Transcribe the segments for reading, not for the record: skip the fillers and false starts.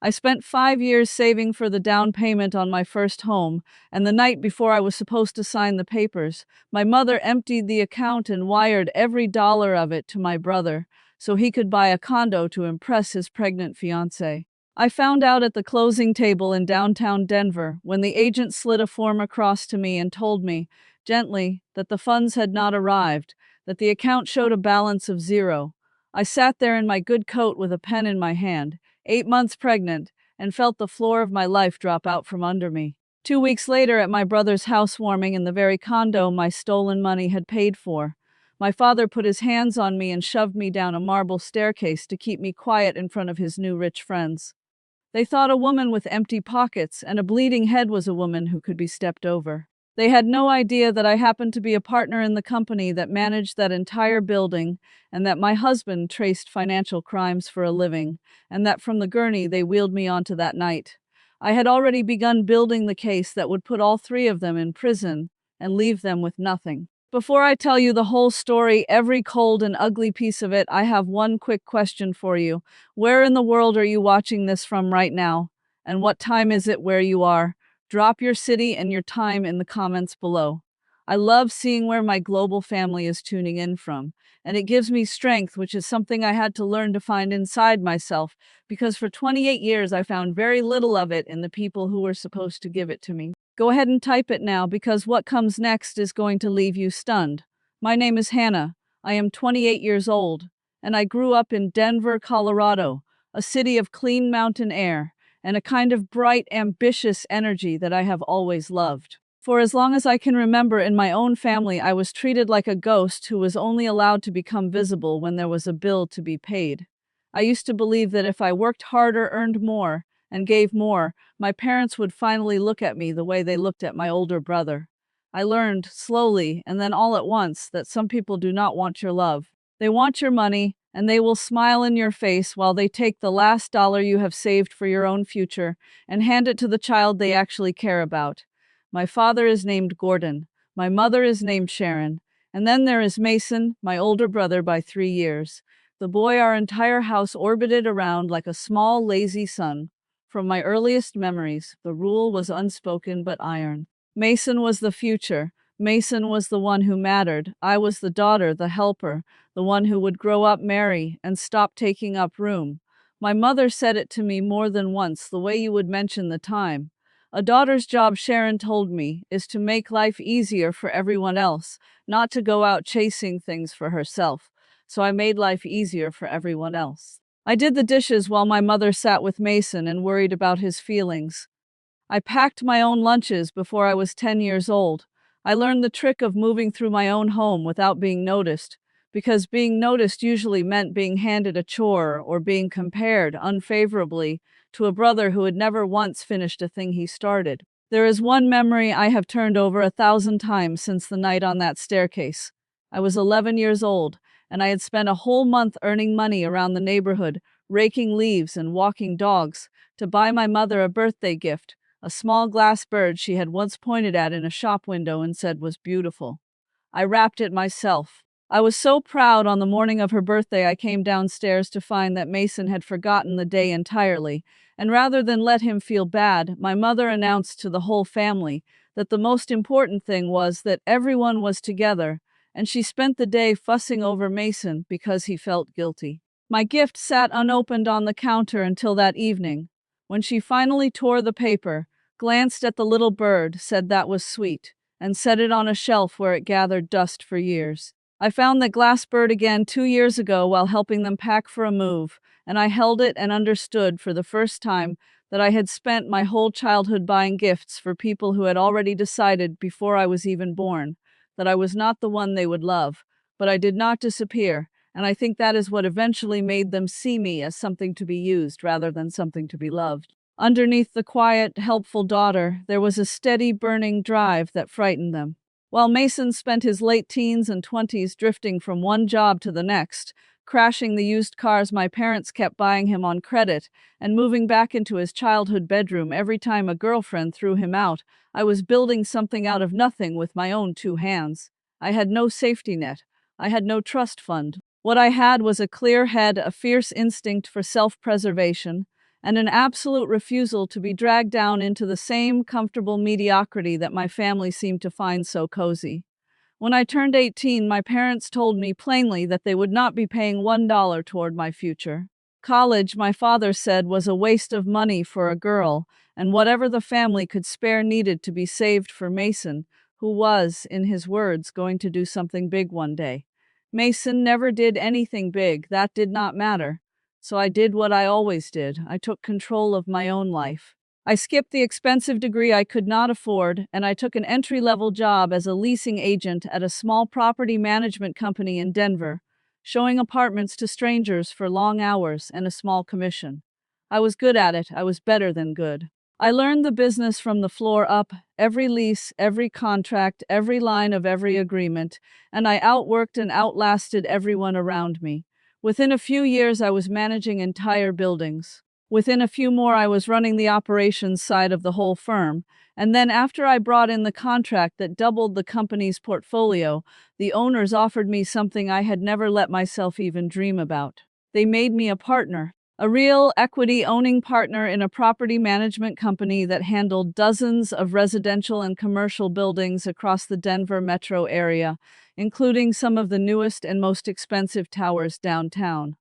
I spent 5 years saving for the down payment on my first home, and the night before I was supposed to sign the papers, my mother emptied the account and wired every dollar of it to my brother so he could buy a condo to impress his pregnant fiancée. I found out at the closing table in downtown Denver when the agent slid a form across to me and told me, gently, that the funds had not arrived, that the account showed a balance of zero. I sat there in my good coat with a pen in my hand, 8 months pregnant, and felt the floor of my life drop out from under me. 2 weeks later, at my brother's housewarming in the very condo my stolen money had paid for, my father put his hands on me and shoved me down a marble staircase to keep me quiet in front of his new rich friends. They thought a woman with empty pockets and a bleeding head was a woman who could be stepped over. They had no idea that I happened to be a partner in the company that managed that entire building, and that my husband traced financial crimes for a living, and that from the gurney they wheeled me onto that night. I had already begun building the case that would put all three of them in prison and leave them with nothing. Before I tell you the whole story, every cold and ugly piece of it, I have one quick question for you. Where in the world are you watching this from right now? And what time is it where you are? Drop your city and your time in the comments below. I love seeing where my global family is tuning in from, and it gives me strength, which is something I had to learn to find inside myself, because for 28 years I found very little of it in the people who were supposed to give it to me. Go ahead and type it now, because what comes next is going to leave you stunned. My name is Hannah. I am 28 years old, and I grew up in Denver, Colorado, a city of clean mountain air and a kind of bright, ambitious energy that I have always loved. For as long as I can remember, in my own family, I was treated like a ghost who was only allowed to become visible when there was a bill to be paid. I used to believe that if I worked harder, earned more, and gave more, my parents would finally look at me the way they looked at my older brother. I learned, slowly and then all at once, that some people do not want your love. They want your money, and they will smile in your face while they take the last dollar you have saved for your own future and hand it to the child they actually care about. My father is named Gordon. My mother is named Sharon. And then there is Mason, my older brother by 3 years. The boy our entire house orbited around like a small, lazy sun. From my earliest memories, the rule was unspoken but iron. Mason was the future. Mason was the one who mattered. I was the daughter, the helper, the one who would grow up, marry, and stop taking up room. My mother said it to me more than once, the way you would mention the time. A daughter's job, Sharon told me, is to make life easier for everyone else, not to go out chasing things for herself. So I made life easier for everyone else. I did the dishes while my mother sat with Mason and worried about his feelings. I packed my own lunches before I was 10 years old. I learned the trick of moving through my own home without being noticed, because being noticed usually meant being handed a chore or being compared unfavorably to a brother who had never once finished a thing he started. There is one memory I have turned over 1,000 times since the night on that staircase. I was 11 years old, and I had spent a whole month earning money around the neighborhood, raking leaves and walking dogs, to buy my mother a birthday gift, a small glass bird she had once pointed at in a shop window and said was beautiful. I wrapped it myself. I was so proud. On the morning of her birthday, I came downstairs to find that Mason had forgotten the day entirely, and rather than let him feel bad, my mother announced to the whole family that the most important thing was that everyone was together, and she spent the day fussing over Mason because he felt guilty. My gift sat unopened on the counter until that evening, when she finally tore the paper, glanced at the little bird, said that was sweet, and set it on a shelf where it gathered dust for years. I found the glass bird again 2 years ago while helping them pack for a move, and I held it and understood for the first time that I had spent my whole childhood buying gifts for people who had already decided before I was even born that I was not the one they would love. But I did not disappear, and I think that is what eventually made them see me as something to be used rather than something to be loved. Underneath the quiet, helpful daughter, there was a steady, burning drive that frightened them. While Mason spent his late teens and 20s drifting from one job to the next, crashing the used cars my parents kept buying him on credit, and moving back into his childhood bedroom every time a girlfriend threw him out, I was building something out of nothing with my own 2 hands. I had no safety net. I had no trust fund. What I had was a clear head, a fierce instinct for self-preservation, and an absolute refusal to be dragged down into the same comfortable mediocrity that my family seemed to find so cozy. When I turned 18, my parents told me plainly that they would not be paying $1 toward my future. College, my father said, was a waste of money for a girl, and whatever the family could spare needed to be saved for Mason, who was, in his words, going to do something big one day. Mason never did anything big, that did not matter. So I did what I always did. I took control of my own life. I skipped the expensive degree I could not afford, and I took an entry-level job as a leasing agent at a small property management company in Denver, showing apartments to strangers for long hours and a small commission. I was good at it. I was better than good. I learned the business from the floor up, every lease, every contract, every line of every agreement, and I outworked and outlasted everyone around me. Within a few years, I was managing entire buildings. Within a few more, I was running the operations side of the whole firm. And then after I brought in the contract that doubled the company's portfolio, the owners offered me something I had never let myself even dream about. They made me a partner. A real equity-owning partner in a property management company that handled dozens of residential and commercial buildings across the Denver metro area, including some of the newest and most expensive towers downtown.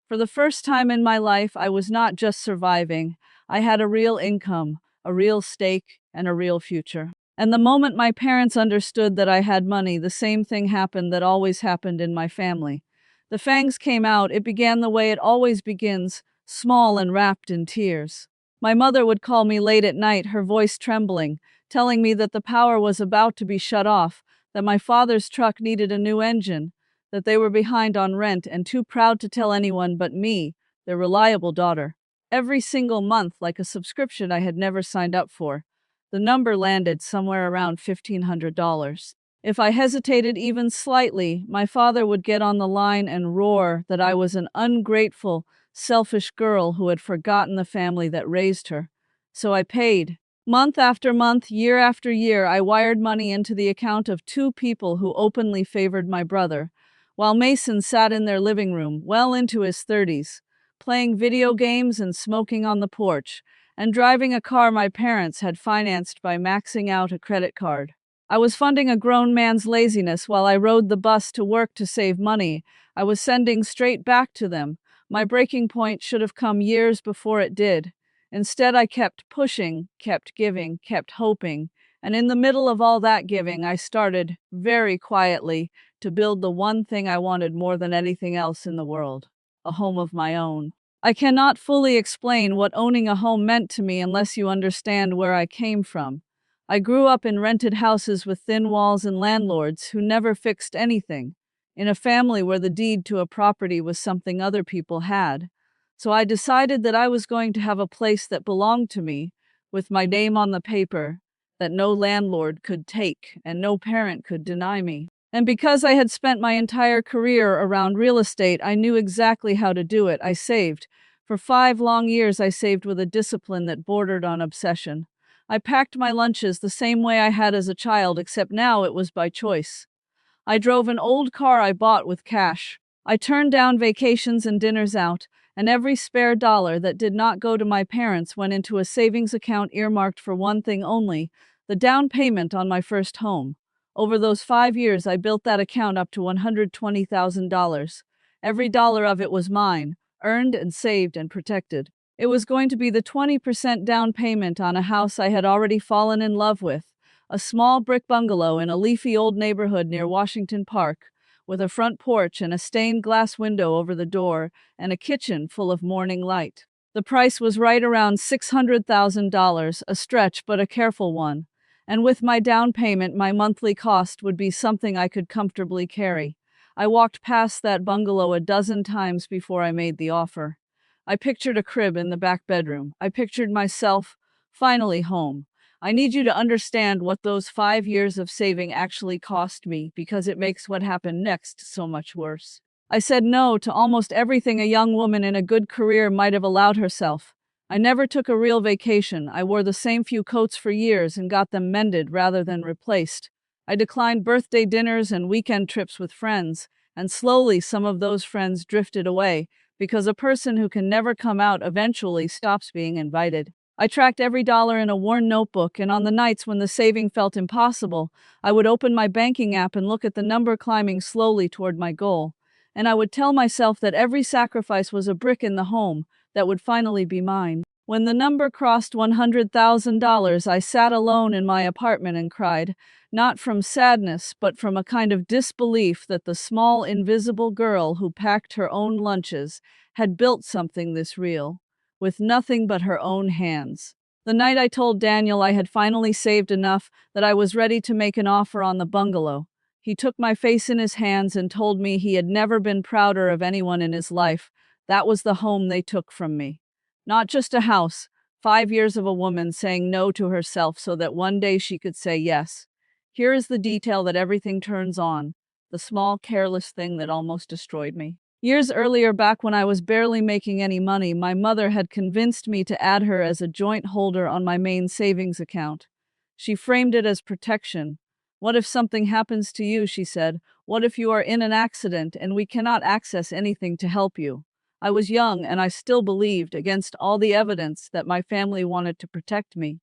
For the first time in my life, I was not just surviving. I had a real income, a real stake, and a real future. And the moment my parents understood that I had money, the same thing happened that always happened in my family. The fangs came out. It began the way it always begins, small and wrapped in tears. My mother would call me late at night, her voice trembling, telling me that the power was about to be shut off, that my father's truck needed a new engine, that they were behind on rent and too proud to tell anyone but me, their reliable daughter. Every single month, like a subscription I had never signed up for, the number landed somewhere around $1,500. If I hesitated even slightly, my father would get on the line and roar that I was an ungrateful, selfish girl who had forgotten the family that raised her. So I paid. Month after month, year after year, I wired money into the account of two people who openly favored my brother, while Mason sat in their living room, well into his 30s, playing video games and smoking on the porch, and driving a car my parents had financed by maxing out a credit card. I was funding a grown man's laziness while I rode the bus to work to save money. I was sending straight back to them. My breaking point should have come years before it did. Instead, I kept pushing, kept giving, kept hoping. And in the middle of all that giving, I started, very quietly, to build the one thing I wanted more than anything else in the world, a home of my own. I cannot fully explain what owning a home meant to me unless you understand where I came from. I grew up in rented houses with thin walls and landlords who never fixed anything, in a family where the deed to a property was something other people had. So I decided that I was going to have a place that belonged to me, with my name on the paper, that no landlord could take and no parent could deny me. And because I had spent my entire career around real estate, I knew exactly how to do it. I saved. For 5 long years, I saved with a discipline that bordered on obsession. I packed my lunches the same way I had as a child, except now it was by choice. I drove an old car I bought with cash. I turned down vacations and dinners out, and every spare dollar that did not go to my parents went into a savings account earmarked for one thing only, the down payment on my first home. Over those 5 years, I built that account up to $120,000. Every dollar of it was mine, earned and saved and protected. It was going to be the 20% down payment on a house I had already fallen in love with, a small brick bungalow in a leafy old neighborhood near Washington Park, with a front porch and a stained glass window over the door and a kitchen full of morning light. The price was right around $600,000, a stretch but a careful one, and with my down payment, my monthly cost would be something I could comfortably carry. I walked past that bungalow a dozen times before I made the offer. I pictured a crib in the back bedroom. I pictured myself, finally home. I need you to understand what those 5 years of saving actually cost me, because it makes what happened next so much worse. I said no to almost everything a young woman in a good career might have allowed herself. I never took a real vacation. I wore the same few coats for years and got them mended rather than replaced. I declined birthday dinners and weekend trips with friends, and slowly some of those friends drifted away, because a person who can never come out eventually stops being invited. I tracked every dollar in a worn notebook, and on the nights when the saving felt impossible, I would open my banking app and look at the number climbing slowly toward my goal. And I would tell myself that every sacrifice was a brick in the home that would finally be mine. When the number crossed $100,000, I sat alone in my apartment and cried, not from sadness, but from a kind of disbelief that the small, invisible girl who packed her own lunches had built something this real, with nothing but her own hands. The night I told Daniel I had finally saved enough that I was ready to make an offer on the bungalow, he took my face in his hands and told me he had never been prouder of anyone in his life. That was the home they took from me. Not just a house, 5 years of a woman saying no to herself so that one day she could say yes. Here is the detail that everything turns on, the small, careless thing that almost destroyed me. Years earlier, back when I was barely making any money, my mother had convinced me to add her as a joint holder on my main savings account. She framed it as protection. What if something happens to you, she said. What if you are in an accident and we cannot access anything to help you? I was young and I still believed, against all the evidence, that my family wanted to protect me.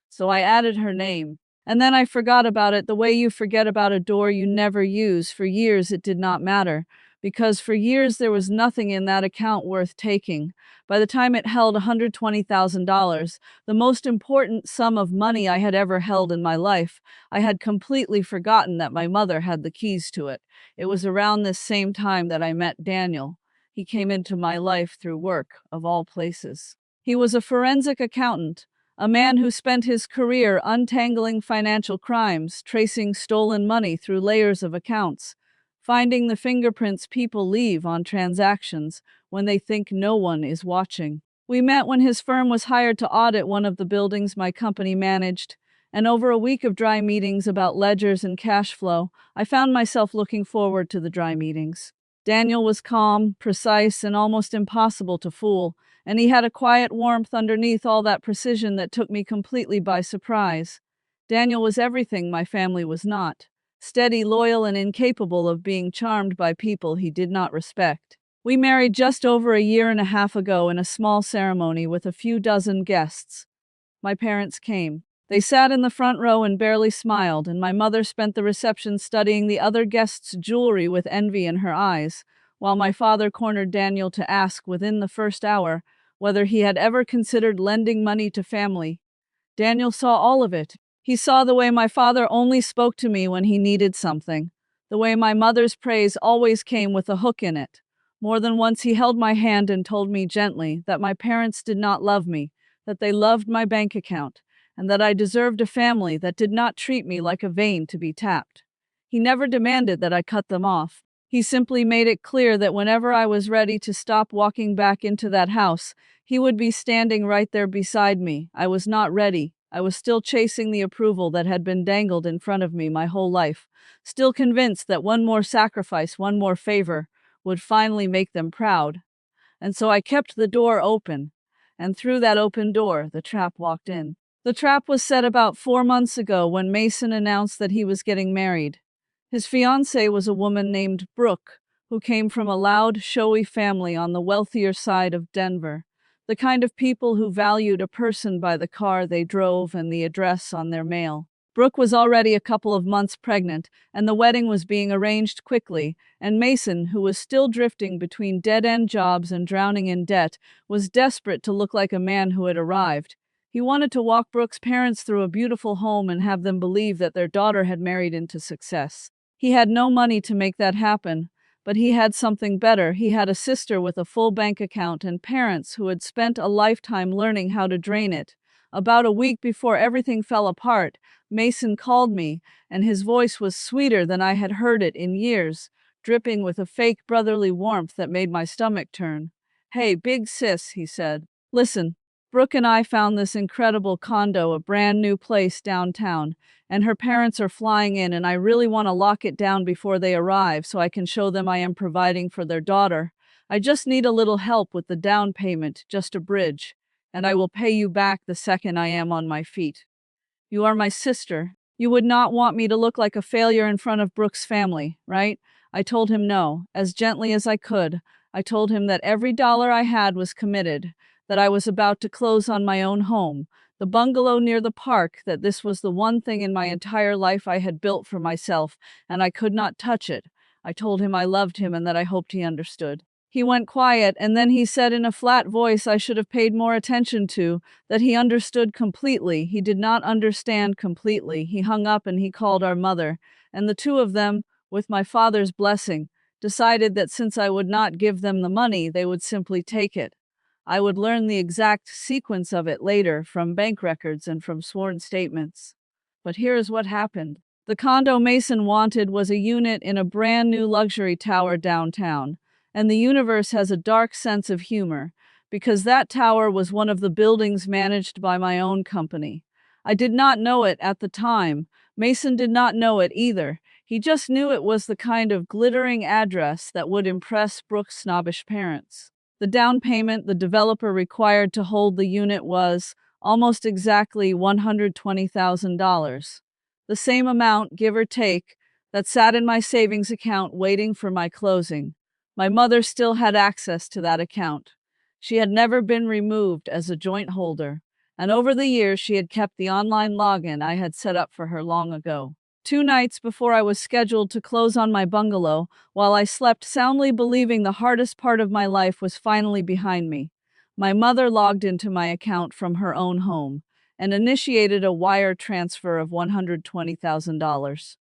So I added her name. And then I forgot about it the way you forget about a door you never use. For years it did not matter, because for years there was nothing in that account worth taking. By the time it held $120,000, the most important sum of money I had ever held in my life, I had completely forgotten that my mother had the keys to it. It was around this same time that I met Daniel. He came into my life through work, of all places. He was a forensic accountant, a man who spent his career untangling financial crimes, tracing stolen money through layers of accounts, finding the fingerprints people leave on transactions when they think no one is watching. We met when his firm was hired to audit one of the buildings my company managed, and over a week of dry meetings about ledgers and cash flow, I found myself looking forward to the dry meetings. Daniel was calm, precise, and almost impossible to fool, and he had a quiet warmth underneath all that precision that took me completely by surprise. Daniel was everything my family was not: steady, loyal, and incapable of being charmed by people he did not respect. We married just over a year and a half ago in a small ceremony with a few dozen guests. My parents came. They sat in the front row and barely smiled, and my mother spent the reception studying the other guests' jewelry with envy in her eyes, while my father cornered Daniel to ask, within the first hour, whether he had ever considered lending money to family. Daniel saw all of it. He saw the way my father only spoke to me when he needed something, the way my mother's praise always came with a hook in it. More than once he held my hand and told me gently that my parents did not love me, that they loved my bank account, and that I deserved a family that did not treat me like a vein to be tapped. He never demanded that I cut them off. He simply made it clear that whenever I was ready to stop walking back into that house, he would be standing right there beside me. I was not ready. I was still chasing the approval that had been dangled in front of me my whole life, still convinced that one more sacrifice, one more favor, would finally make them proud. And so I kept the door open, and through that open door, the trap walked in. The trap was set about 4 months ago when Mason announced that he was getting married. His fiancée was a woman named Brooke, who came from a loud, showy family on the wealthier side of Denver, the kind of people who valued a person by the car they drove and the address on their mail. Brooke was already a couple of months pregnant, and the wedding was being arranged quickly, and Mason, who was still drifting between dead-end jobs and drowning in debt, was desperate to look like a man who had arrived. He wanted to walk Brooke's parents through a beautiful home and have them believe that their daughter had married into success. He had no money to make that happen, but he had something better. He had a sister with a full bank account and parents who had spent a lifetime learning how to drain it. About a week before everything fell apart, Mason called me, and his voice was sweeter than I had heard it in years, dripping with a fake brotherly warmth that made my stomach turn. "Hey, big sis," he said. "Listen, Brooke and I found this incredible condo, a brand new place downtown, and her parents are flying in, and I really want to lock it down before they arrive so I can show them I am providing for their daughter. I just need a little help with the down payment, just a bridge, and I will pay you back the second I am on my feet. You are my sister. You would not want me to look like a failure in front of Brooke's family, right?" I told him no, as gently as I could. I told him that every dollar I had was committed, that I was about to close on my own home, the bungalow near the park, that this was the one thing in my entire life I had built for myself, and I could not touch it. I told him I loved him and that I hoped he understood. He went quiet, and then he said in a flat voice I should have paid more attention to, that he understood completely. He did not understand completely. He hung up and he called our mother, and the two of them, with my father's blessing, decided that since I would not give them the money, they would simply take it. I would learn the exact sequence of it later from bank records and from sworn statements. But here is what happened. The condo Mason wanted was a unit in a brand new luxury tower downtown, and the universe has a dark sense of humor, because that tower was one of the buildings managed by my own company. I did not know it at the time. Mason did not know it either. He just knew it was the kind of glittering address that would impress Brooke's snobbish parents. The down payment the developer required to hold the unit was almost exactly $120,000. The same amount, give or take, that sat in my savings account waiting for my closing. My mother still had access to that account. She had never been removed as a joint holder, and over the years she had kept the online login I had set up for her long ago. 2 nights before I was scheduled to close on my bungalow, while I slept soundly believing the hardest part of my life was finally behind me, my mother logged into my account from her own home and initiated a wire transfer of $120,000,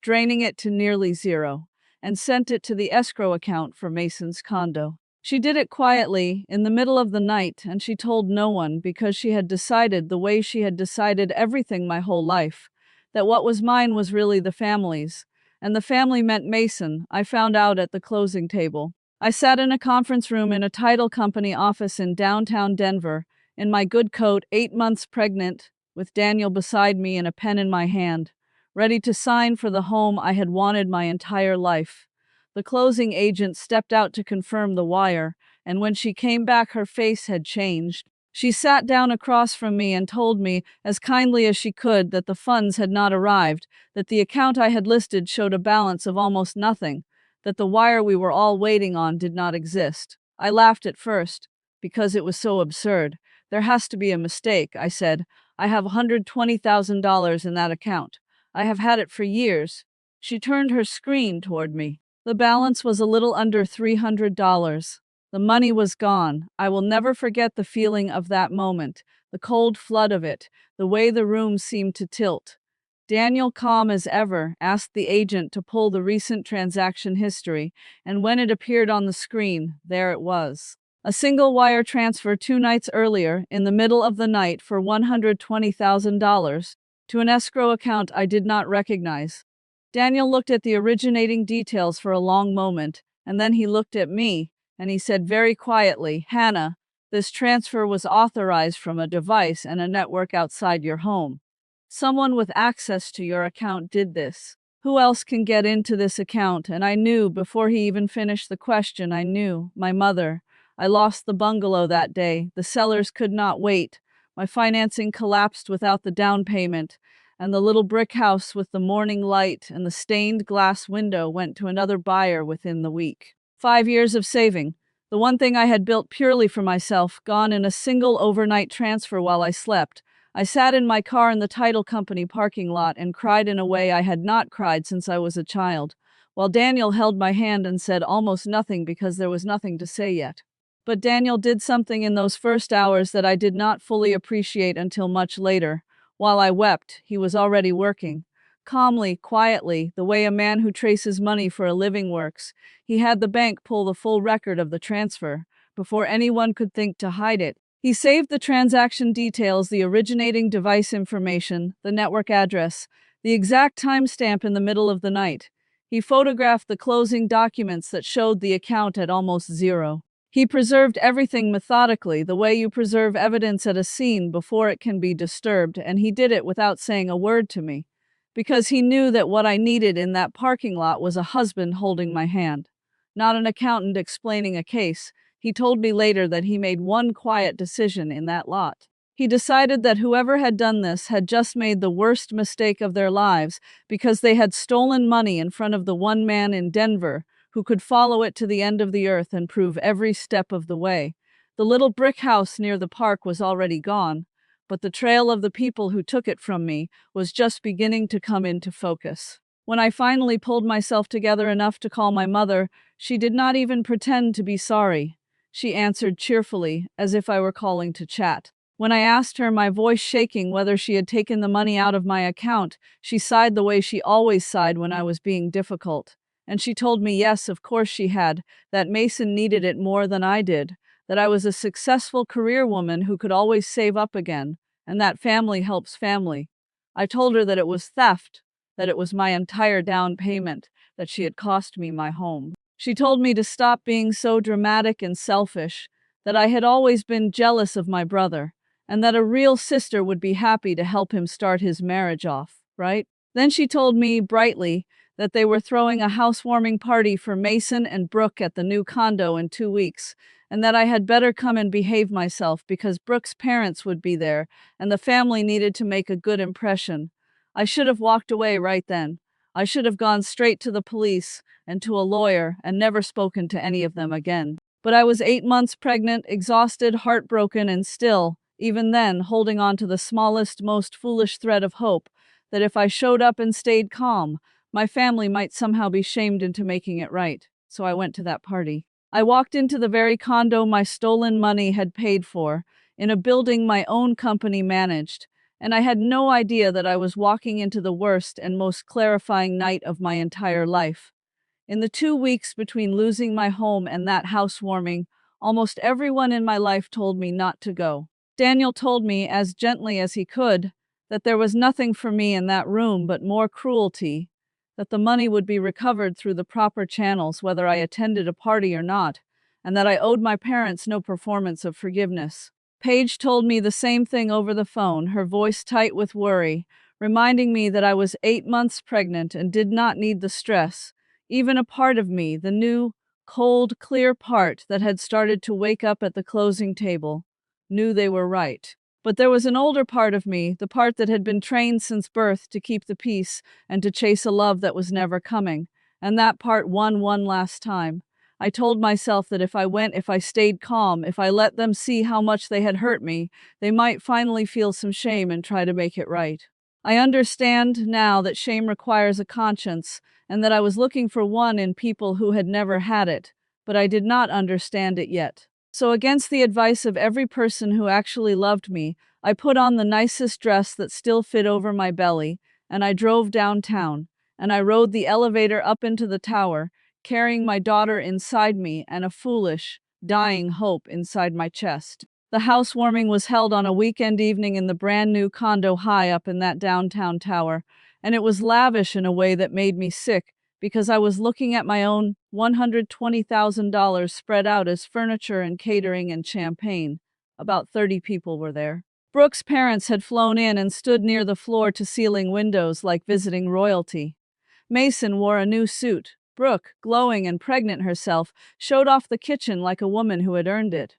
draining it to nearly zero, and sent it to the escrow account for Mason's condo. She did it quietly, in the middle of the night, and she told no one because she had decided the way she had decided everything my whole life, that what was mine was really the family's, and the family meant Mason. I found out at the closing table. I sat in a conference room in a title company office in downtown Denver, in my good coat, 8 months pregnant, with Daniel beside me and a pen in my hand, ready to sign for the home I had wanted my entire life. The closing agent stepped out to confirm the wire, and when she came back, her face had changed. She sat down across from me and told me, as kindly as she could, that the funds had not arrived, that the account I had listed showed a balance of almost nothing, that the wire we were all waiting on did not exist. I laughed at first, because it was so absurd. There has to be a mistake, I said. I have $120,000 in that account. I have had it for years. She turned her screen toward me. The balance was a little under $300. The money was gone. I will never forget the feeling of that moment, the cold flood of it, the way the room seemed to tilt. Daniel, calm as ever, asked the agent to pull the recent transaction history, and when it appeared on the screen, there it was. A single wire transfer 2 nights earlier, in the middle of the night, for $120,000 to an escrow account I did not recognize. Daniel looked at the originating details for a long moment, and then he looked at me, and he said very quietly, "Hannah, this transfer was authorized from a device and a network outside your home. Someone with access to your account did this. Who else can get into this account?" And I knew, before he even finished the question, I knew. My mother. I lost the bungalow that day. The sellers could not wait. My financing collapsed without the down payment, and the little brick house with the morning light and the stained glass window went to another buyer within the week. 5 years of saving, the one thing I had built purely for myself, gone in a single overnight transfer while I slept. I sat in my car in the title company parking lot and cried in a way I had not cried since I was a child, while Daniel held my hand and said almost nothing because there was nothing to say yet. But Daniel did something in those first hours that I did not fully appreciate until much later. While I wept, he was already working. Calmly, quietly, the way a man who traces money for a living works. He had the bank pull the full record of the transfer, before anyone could think to hide it. He saved the transaction details, the originating device information, the network address, the exact timestamp in the middle of the night. He photographed the closing documents that showed the account at almost zero. He preserved everything methodically, the way you preserve evidence at a scene before it can be disturbed, and he did it without saying a word to me, because he knew that what I needed in that parking lot was a husband holding my hand, not an accountant explaining a case. He told me later that he made one quiet decision in that lot. He decided that whoever had done this had just made the worst mistake of their lives because they had stolen money in front of the one man in Denver who could follow it to the end of the earth and prove every step of the way. The little brick house near the park was already gone, but the trail of the people who took it from me was just beginning to come into focus. When I finally pulled myself together enough to call my mother, she did not even pretend to be sorry. She answered cheerfully, as if I were calling to chat. When I asked her, my voice shaking, whether she had taken the money out of my account, she sighed the way she always sighed when I was being difficult. And she told me yes, of course she had, that Mason needed it more than I did, that I was a successful career woman who could always save up again, and that family helps family. I told her that it was theft, that it was my entire down payment, that she had cost me my home. She told me to stop being so dramatic and selfish, that I had always been jealous of my brother, and that a real sister would be happy to help him start his marriage off, right? Then she told me brightly that they were throwing a housewarming party for Mason and Brooke at the new condo in 2 weeks, and that I had better come and behave myself because Brooke's parents would be there, and the family needed to make a good impression. I should have walked away right then. I should have gone straight to the police and to a lawyer and never spoken to any of them again. But I was 8 months pregnant, exhausted, heartbroken, and still, even then, holding on to the smallest, most foolish thread of hope that if I showed up and stayed calm, my family might somehow be shamed into making it right. So I went to that party. I walked into the very condo my stolen money had paid for, in a building my own company managed, and I had no idea that I was walking into the worst and most clarifying night of my entire life. In the 2 weeks between losing my home and that housewarming, almost everyone in my life told me not to go. Daniel told me, as gently as he could, that there was nothing for me in that room but more cruelty, that the money would be recovered through the proper channels whether I attended a party or not, and that I owed my parents no performance of forgiveness. Paige told me the same thing over the phone, her voice tight with worry, reminding me that I was 8 months pregnant and did not need the stress. Even a part of me, the new, cold, clear part that had started to wake up at the closing table, knew they were right. But there was an older part of me, the part that had been trained since birth to keep the peace and to chase a love that was never coming, and that part won one last time. I told myself that if I went, if I stayed calm, if I let them see how much they had hurt me, they might finally feel some shame and try to make it right. I understand now that shame requires a conscience, and that I was looking for one in people who had never had it, but I did not understand it yet. So against the advice of every person who actually loved me, I put on the nicest dress that still fit over my belly, and I drove downtown, and I rode the elevator up into the tower, carrying my daughter inside me and a foolish, dying hope inside my chest. The housewarming was held on a weekend evening in the brand new condo high up in that downtown tower, and it was lavish in a way that made me sick because I was looking at my own $120,000 spread out as furniture and catering and champagne. About 30 people were there. Brooke's parents had flown in and stood near the floor-to-ceiling windows like visiting royalty. Mason wore a new suit. Brooke, glowing and pregnant herself, showed off the kitchen like a woman who had earned it.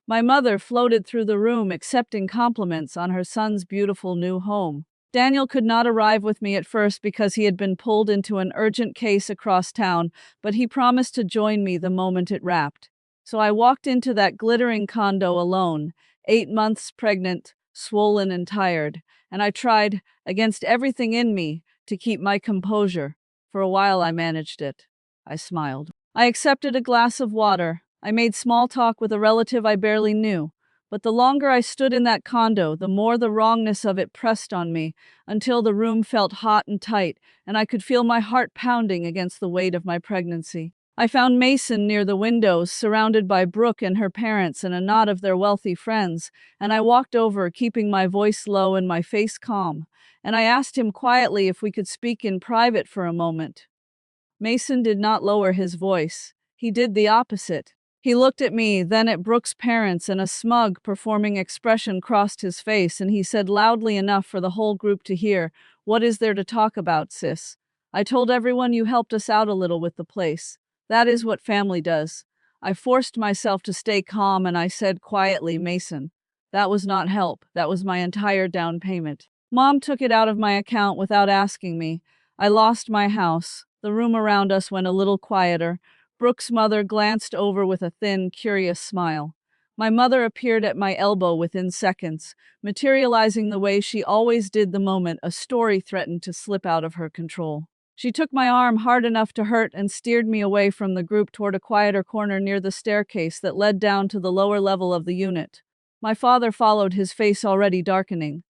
My mother floated through the room accepting compliments on her son's beautiful new home. Daniel could not arrive with me at first because he had been pulled into an urgent case across town, but he promised to join me the moment it wrapped. So I walked into that glittering condo alone, 8 months pregnant, swollen and tired, and I tried, against everything in me, to keep my composure. For a while I managed it. I smiled. I accepted a glass of water. I made small talk with a relative I barely knew. But the longer I stood in that condo, the more the wrongness of it pressed on me, until the room felt hot and tight, and I could feel my heart pounding against the weight of my pregnancy. I found Mason near the windows, surrounded by Brooke and her parents and a knot of their wealthy friends, and I walked over, keeping my voice low and my face calm, and I asked him quietly if we could speak in private for a moment. Mason did not lower his voice. He did the opposite. He looked at me, then at Brooke's parents, and a smug, performing expression crossed his face, and he said loudly enough for the whole group to hear, "What is there to talk about, sis? I told everyone you helped us out a little with the place. That is what family does." I forced myself to stay calm, and I said quietly, "Mason, that was not help. That was my entire down payment. Mom took it out of my account without asking me. I lost my house, The room around us went a little quieter. Brooke's mother glanced over with a thin, curious smile. My mother appeared at my elbow within seconds, materializing the way she always did the moment a story threatened to slip out of her control. She took my arm hard enough to hurt and steered me away from the group toward a quieter corner near the staircase that led down to the lower level of the unit. My father followed, his face already darkening.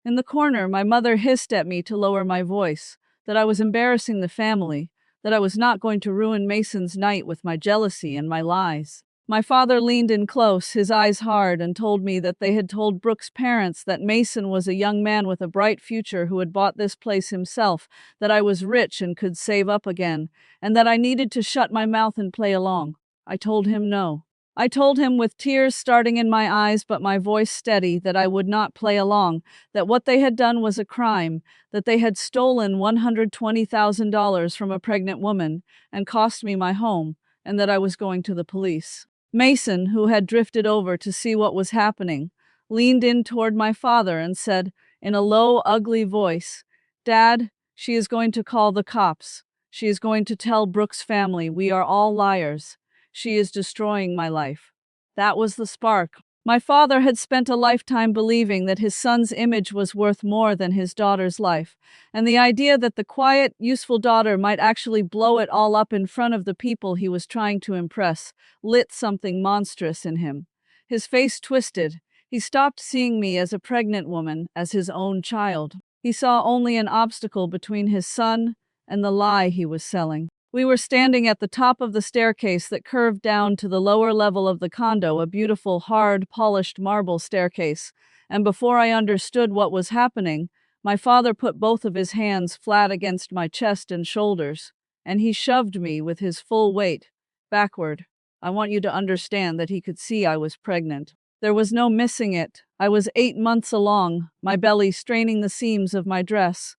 In the corner, my mother hissed at me to lower my voice, that I was embarrassing the family, that I was not going to ruin Mason's night with my jealousy and my lies. My father leaned in close, his eyes hard, and told me that they had told Brooke's parents that Mason was a young man with a bright future who had bought this place himself, that I was rich and could save up again, and that I needed to shut my mouth and play along. I told him no. I told him with tears starting in my eyes but my voice steady that I would not play along, that what they had done was a crime, that they had stolen $120,000 from a pregnant woman and cost me my home, and that I was going to the police. Mason, who had drifted over to see what was happening, leaned in toward my father and said, in a low, ugly voice, "Dad, she is going to call the cops. She is going to tell Brooke's family we are all liars. She is destroying my life." That was the spark. My father had spent a lifetime believing that his son's image was worth more than his daughter's life, and the idea that the quiet, useful daughter might actually blow it all up in front of the people he was trying to impress lit something monstrous in him. His face twisted. He stopped seeing me as a pregnant woman, as his own child. He saw only an obstacle between his son and the lie he was selling. We were standing at the top of the staircase that curved down to the lower level of the condo, a beautiful, hard, polished marble staircase, and before I understood what was happening, my father put both of his hands flat against my chest and shoulders, and he shoved me with his full weight backward. I want you to understand that he could see I was pregnant. There was no missing it. I was 8 months along, my belly straining the seams of my dress.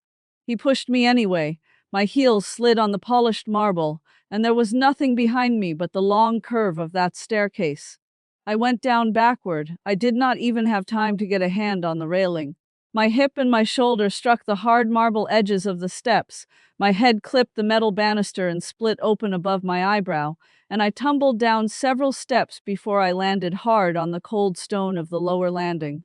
He pushed me anyway. My heels slid on the polished marble, and there was nothing behind me but the long curve of that staircase. I went down backward. I did not even have time to get a hand on the railing. My hip and my shoulder struck the hard marble edges of the steps. My head clipped the metal banister and split open above my eyebrow, and I tumbled down several steps before I landed hard on the cold stone of the lower landing,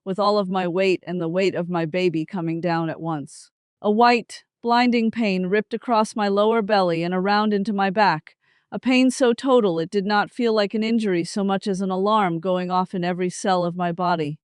with all of my weight and the weight of my baby coming down at once. A white, blinding pain ripped across my lower belly and around into my back, a pain so total it did not feel like an injury so much as an alarm going off in every cell of my body.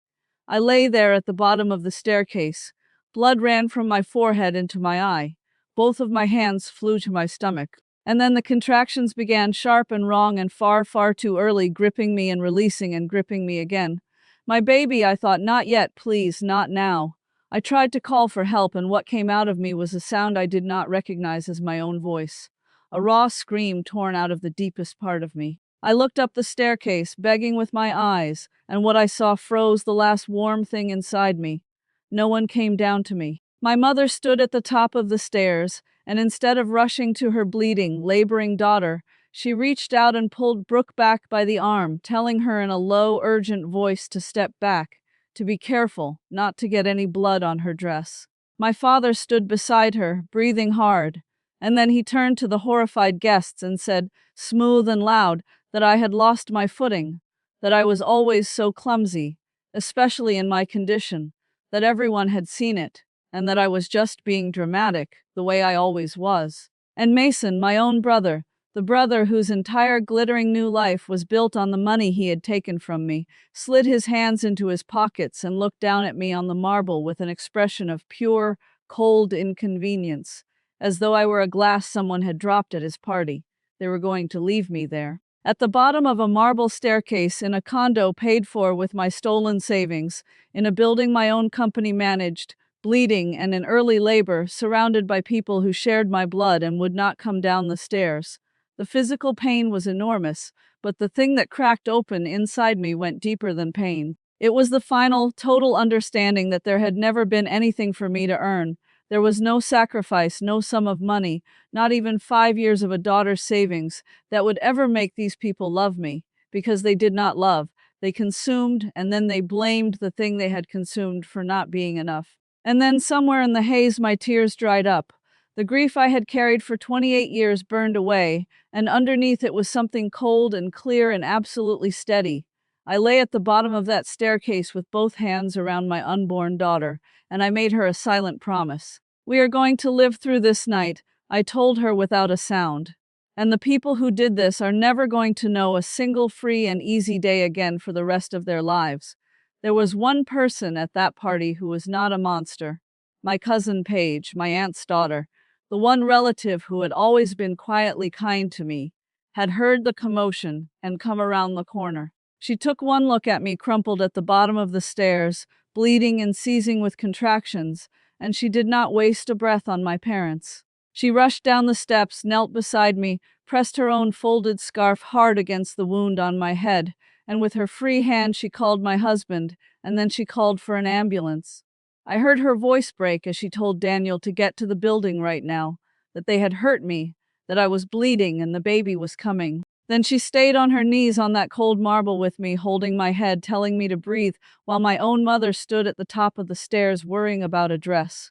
I lay there at the bottom of the staircase. Blood ran from my forehead into my eye. Both of my hands flew to my stomach. And then the contractions began, sharp and wrong and far, far too early, gripping me and releasing and gripping me again. My baby, I thought, not yet, please, not now. I tried to call for help, and what came out of me was a sound I did not recognize as my own voice. A raw scream torn out of the deepest part of me. I looked up the staircase, begging with my eyes, and what I saw froze the last warm thing inside me. No one came down to me. My mother stood at the top of the stairs, and instead of rushing to her bleeding, laboring daughter, she reached out and pulled Brooke back by the arm, telling her in a low, urgent voice to step back, to be careful, not to get any blood on her dress. My father stood beside her, breathing hard, and then he turned to the horrified guests and said, smooth and loud, that I had lost my footing, that I was always so clumsy, especially in my condition, that everyone had seen it, and that I was just being dramatic, the way I always was. And Mason, my own brother, the brother whose entire glittering new life was built on the money he had taken from me, slid his hands into his pockets and looked down at me on the marble with an expression of pure, cold inconvenience, as though I were a glass someone had dropped at his party. They were going to leave me there. At the bottom of a marble staircase in a condo paid for with my stolen savings, in a building my own company managed, bleeding and in early labor, surrounded by people who shared my blood and would not come down the stairs. The physical pain was enormous, but the thing that cracked open inside me went deeper than pain. It was the final, total understanding that there had never been anything for me to earn. There was no sacrifice, no sum of money, not even 5 years of a daughter's savings, that would ever make these people love me, because they did not love. They consumed, and then they blamed the thing they had consumed for not being enough. And then somewhere in the haze my tears dried up. The grief I had carried for 28 years burned away, and underneath it was something cold and clear and absolutely steady. I lay at the bottom of that staircase with both hands around my unborn daughter, and I made her a silent promise. "We are going to live through this night," I told her without a sound. "And the people who did this are never going to know a single free and easy day again for the rest of their lives." There was one person at that party who was not a monster. My cousin Paige, my aunt's daughter, the one relative who had always been quietly kind to me, had heard the commotion and come around the corner. She took one look at me crumpled at the bottom of the stairs, bleeding and seizing with contractions, and she did not waste a breath on my parents. She rushed down the steps, knelt beside me, pressed her own folded scarf hard against the wound on my head, and with her free hand she called my husband, and then she called for an ambulance. I heard her voice break as she told Daniel to get to the building right now, that they had hurt me, that I was bleeding and the baby was coming. Then she stayed on her knees on that cold marble with me, holding my head, telling me to breathe, while my own mother stood at the top of the stairs worrying about a dress.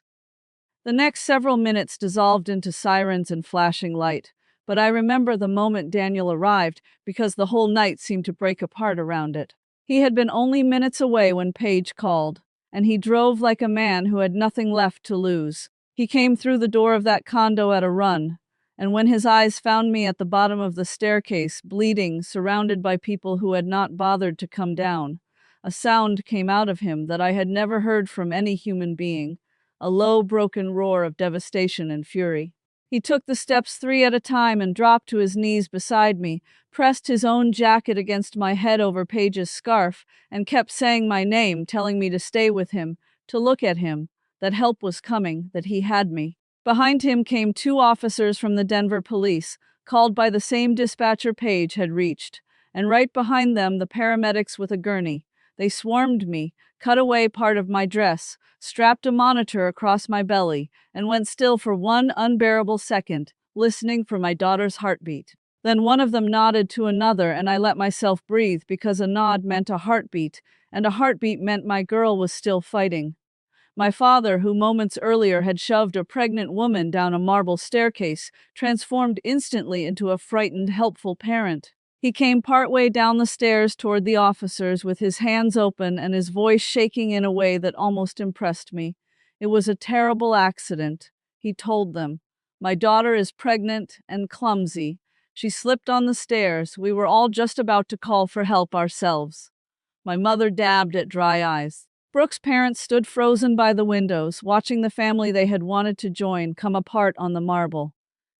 The next several minutes dissolved into sirens and flashing light, but I remember the moment Daniel arrived because the whole night seemed to break apart around it. He had been only minutes away when Paige called, and he drove like a man who had nothing left to lose. He came through the door of that condo at a run, and when his eyes found me at the bottom of the staircase, bleeding, surrounded by people who had not bothered to come down, a sound came out of him that I had never heard from any human being, a low, broken roar of devastation and fury. He took the steps 3 at a time and dropped to his knees beside me, pressed his own jacket against my head over Paige's scarf, and kept saying my name, telling me to stay with him, to look at him, that help was coming, that he had me. Behind him came 2 officers from the Denver police, called by the same dispatcher Paige had reached, and right behind them the paramedics with a gurney. They swarmed me, cut away part of my dress, strapped a monitor across my belly, and went still for one unbearable second, listening for my daughter's heartbeat. Then one of them nodded to another, and I let myself breathe because a nod meant a heartbeat, and a heartbeat meant my girl was still fighting. My father, who moments earlier had shoved a pregnant woman down a marble staircase, transformed instantly into a frightened, helpful parent. He came partway down the stairs toward the officers with his hands open and his voice shaking in a way that almost impressed me. "It was a terrible accident," he told them. "My daughter is pregnant and clumsy. She slipped on the stairs. We were all just about to call for help ourselves." My mother dabbed at dry eyes. Brooke's parents stood frozen by the windows, watching the family they had wanted to join come apart on the marble.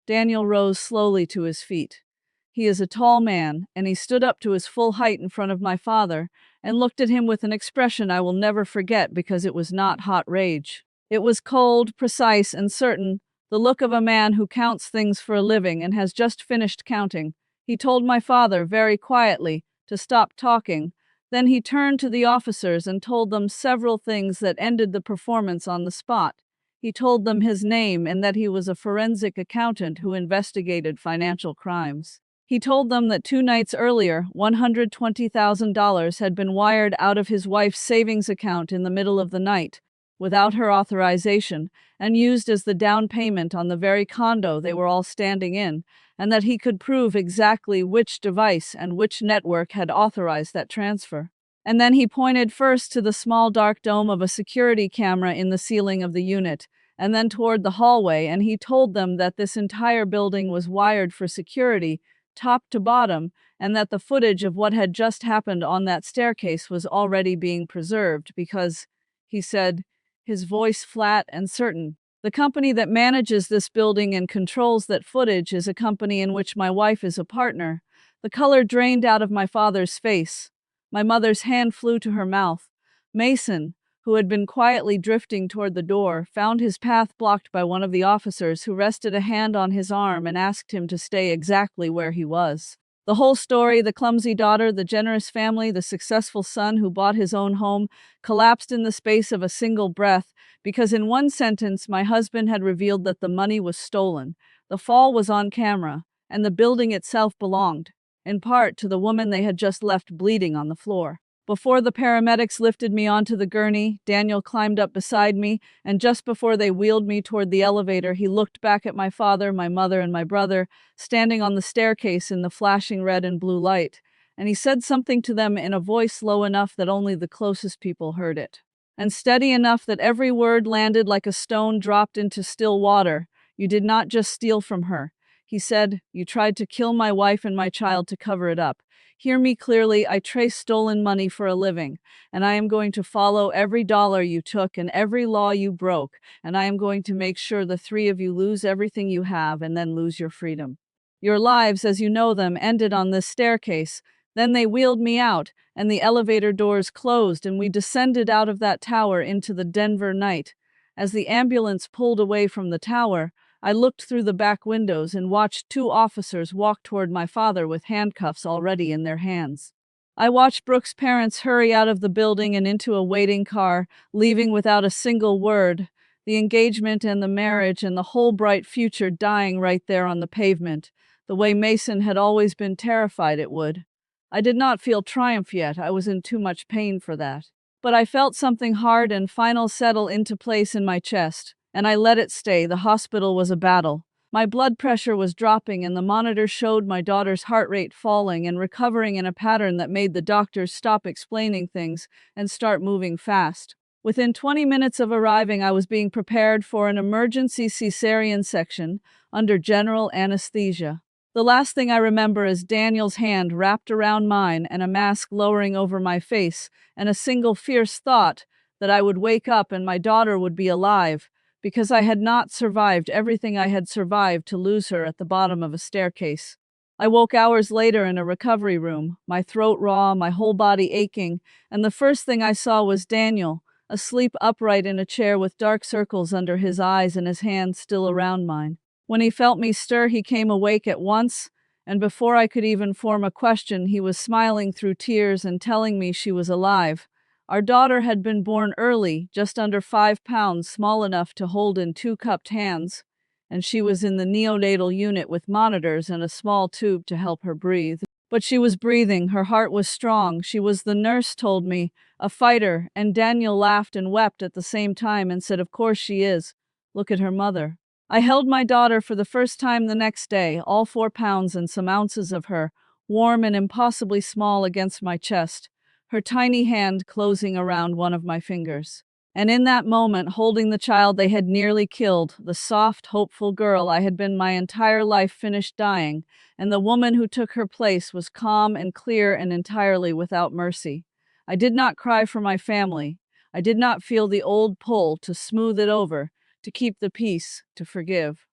Daniel rose slowly to his feet. He is a tall man, and he stood up to his full height in front of my father and looked at him with an expression I will never forget because it was not hot rage. It was cold, precise, and certain, the look of a man who counts things for a living and has just finished counting. He told my father, very quietly, to stop talking. Then he turned to the officers and told them several things that ended the performance on the spot. He told them his name and that he was a forensic accountant who investigated financial crimes. He told them that 2 nights earlier, $120,000 had been wired out of his wife's savings account in the middle of the night, without her authorization, and used as the down payment on the very condo they were all standing in, and that he could prove exactly which device and which network had authorized that transfer. And then he pointed first to the small dark dome of a security camera in the ceiling of the unit, and then toward the hallway, and he told them that this entire building was wired for security, top to bottom, and that the footage of what had just happened on that staircase was already being preserved because, he said, his voice flat and certain, the company that manages this building and controls that footage is a company in which my wife is a partner. The color drained out of my father's face. My mother's hand flew to her mouth. Mason, who had been quietly drifting toward the door, found his path blocked by one of the officers who rested a hand on his arm and asked him to stay exactly where he was. The whole story, the clumsy daughter, the generous family, the successful son who bought his own home, collapsed in the space of a single breath, because in one sentence my husband had revealed that the money was stolen, the fall was on camera, and the building itself belonged, in part, to the woman they had just left bleeding on the floor. Before the paramedics lifted me onto the gurney, Daniel climbed up beside me, and just before they wheeled me toward the elevator, he looked back at my father, my mother, and my brother, standing on the staircase in the flashing red and blue light, and he said something to them in a voice low enough that only the closest people heard it, and steady enough that every word landed like a stone dropped into still water. "You did not just steal from her," he said. "You tried to kill my wife and my child to cover it up. Hear me clearly, I trace stolen money for a living, and I am going to follow every dollar you took and every law you broke, and I am going to make sure the three of you lose everything you have and then lose your freedom. Your lives, as you know them, ended on this staircase. Then they wheeled me out, and the elevator doors closed, and we descended out of that tower into the Denver night. As the ambulance pulled away from the tower, I looked through the back windows and watched two officers walk toward my father with handcuffs already in their hands. I watched Brooke's parents hurry out of the building and into a waiting car, leaving without a single word, the engagement and the marriage and the whole bright future dying right there on the pavement, the way Mason had always been terrified it would. I did not feel triumph yet, I was in too much pain for that. But I felt something hard and final settle into place in my chest, and I let it stay. The hospital was a battle. My blood pressure was dropping, and the monitor showed my daughter's heart rate falling and recovering in a pattern that made the doctors stop explaining things and start moving fast. Within 20 minutes of arriving, I was being prepared for an emergency cesarean section under general anesthesia. The last thing I remember is Daniel's hand wrapped around mine and a mask lowering over my face, and a single fierce thought that I would wake up and my daughter would be alive, because I had not survived everything I had survived to lose her at the bottom of a staircase. I woke hours later in a recovery room, my throat raw, my whole body aching, and the first thing I saw was Daniel, asleep upright in a chair with dark circles under his eyes and his hands still around mine. When he felt me stir, he came awake at once, and before I could even form a question, he was smiling through tears and telling me she was alive. Our daughter had been born early, just under 5 pounds, small enough to hold in two cupped hands, and she was in the neonatal unit with monitors and a small tube to help her breathe. But she was breathing, her heart was strong, she was, the nurse told me, a fighter, and Daniel laughed and wept at the same time and said, "Of course she is. Look at her mother." I held my daughter for the first time the next day, all 4 pounds and some ounces of her, warm and impossibly small against my chest, her tiny hand closing around one of my fingers. And in that moment, holding the child they had nearly killed, the soft, hopeful girl I had been my entire life finished dying, and the woman who took her place was calm and clear and entirely without mercy. I did not cry for my family. I did not feel the old pull to smooth it over, to keep the peace, to forgive.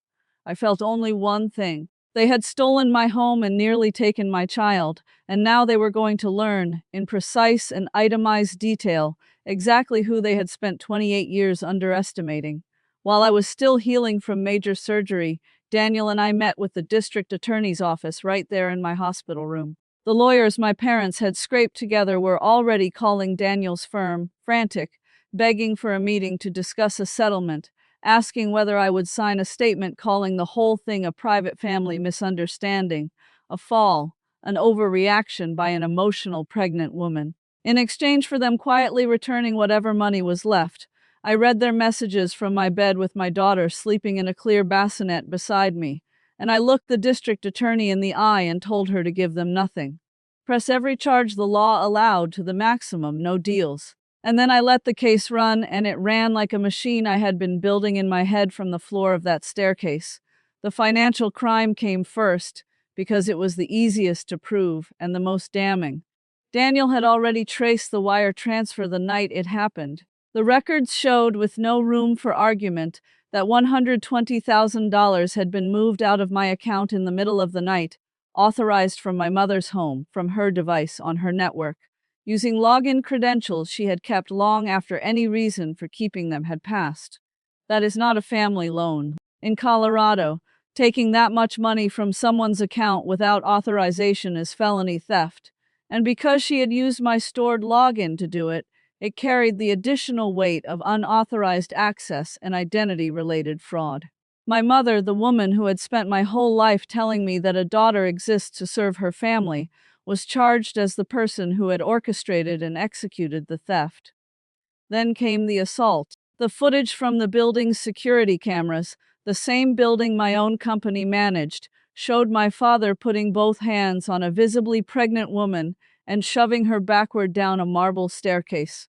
I felt only one thing. They had stolen my home and nearly taken my child, and now they were going to learn, in precise and itemized detail, exactly who they had spent 28 years underestimating. While I was still healing from major surgery, Daniel and I met with the district attorney's office right there in my hospital room. The lawyers my parents had scraped together were already calling Daniel's firm, frantic, begging for a meeting to discuss a settlement, asking whether I would sign a statement calling the whole thing a private family misunderstanding, a fall, an overreaction by an emotional pregnant woman. In exchange for them quietly returning whatever money was left, I read their messages from my bed with my daughter sleeping in a clear bassinet beside me, and I looked the district attorney in the eye and told her to give them nothing. Press every charge the law allowed to the maximum, no deals. And then I let the case run, and it ran like a machine I had been building in my head from the floor of that staircase. The financial crime came first, because it was the easiest to prove and the most damning. Daniel had already traced the wire transfer the night it happened. The records showed, with no room for argument, that $120,000 had been moved out of my account in the middle of the night, authorized from my mother's home, from her device on her network, using login credentials she had kept long after any reason for keeping them had passed. That is not a family loan. In Colorado, taking that much money from someone's account without authorization is felony theft. And because she had used my stored login to do it, it carried the additional weight of unauthorized access and identity-related fraud. My mother, the woman who had spent my whole life telling me that a daughter exists to serve her family, was charged as the person who had orchestrated and executed the theft. Then came the assault. The footage from the building's security cameras, the same building my own company managed, showed my father putting both hands on a visibly pregnant woman and shoving her backward down a marble staircase.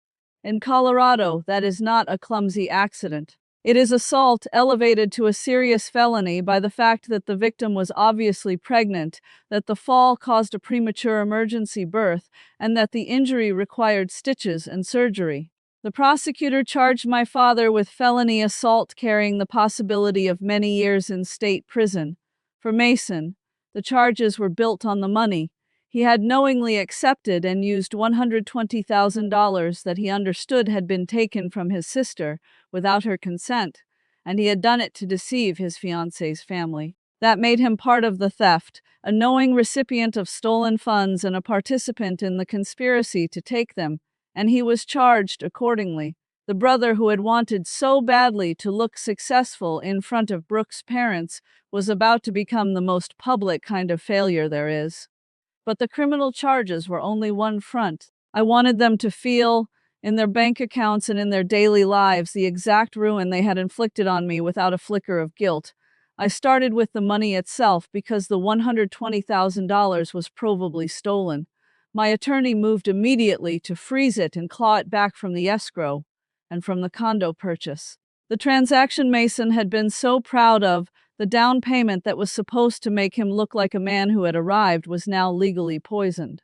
In Colorado, that is not a clumsy accident. It is assault elevated to a serious felony by the fact that the victim was obviously pregnant, that the fall caused a premature emergency birth, and that the injury required stitches and surgery. The prosecutor charged my father with felony assault carrying the possibility of many years in state prison. For Mason, the charges were built on the money. He had knowingly accepted and used $120,000 that he understood had been taken from his sister without her consent, and he had done it to deceive his fiance's family. That made him part of the theft, a knowing recipient of stolen funds and a participant in the conspiracy to take them, and he was charged accordingly. The brother who had wanted so badly to look successful in front of Brooke's parents was about to become the most public kind of failure there is. But the criminal charges were only one front. I wanted them to feel, in their bank accounts and in their daily lives, the exact ruin they had inflicted on me without a flicker of guilt. I started with the money itself because the $120,000 was provably stolen. My attorney moved immediately to freeze it and claw it back from the escrow and from the condo purchase. The transaction Mason had been so proud of, the down payment that was supposed to make him look like a man who had arrived, was now legally poisoned.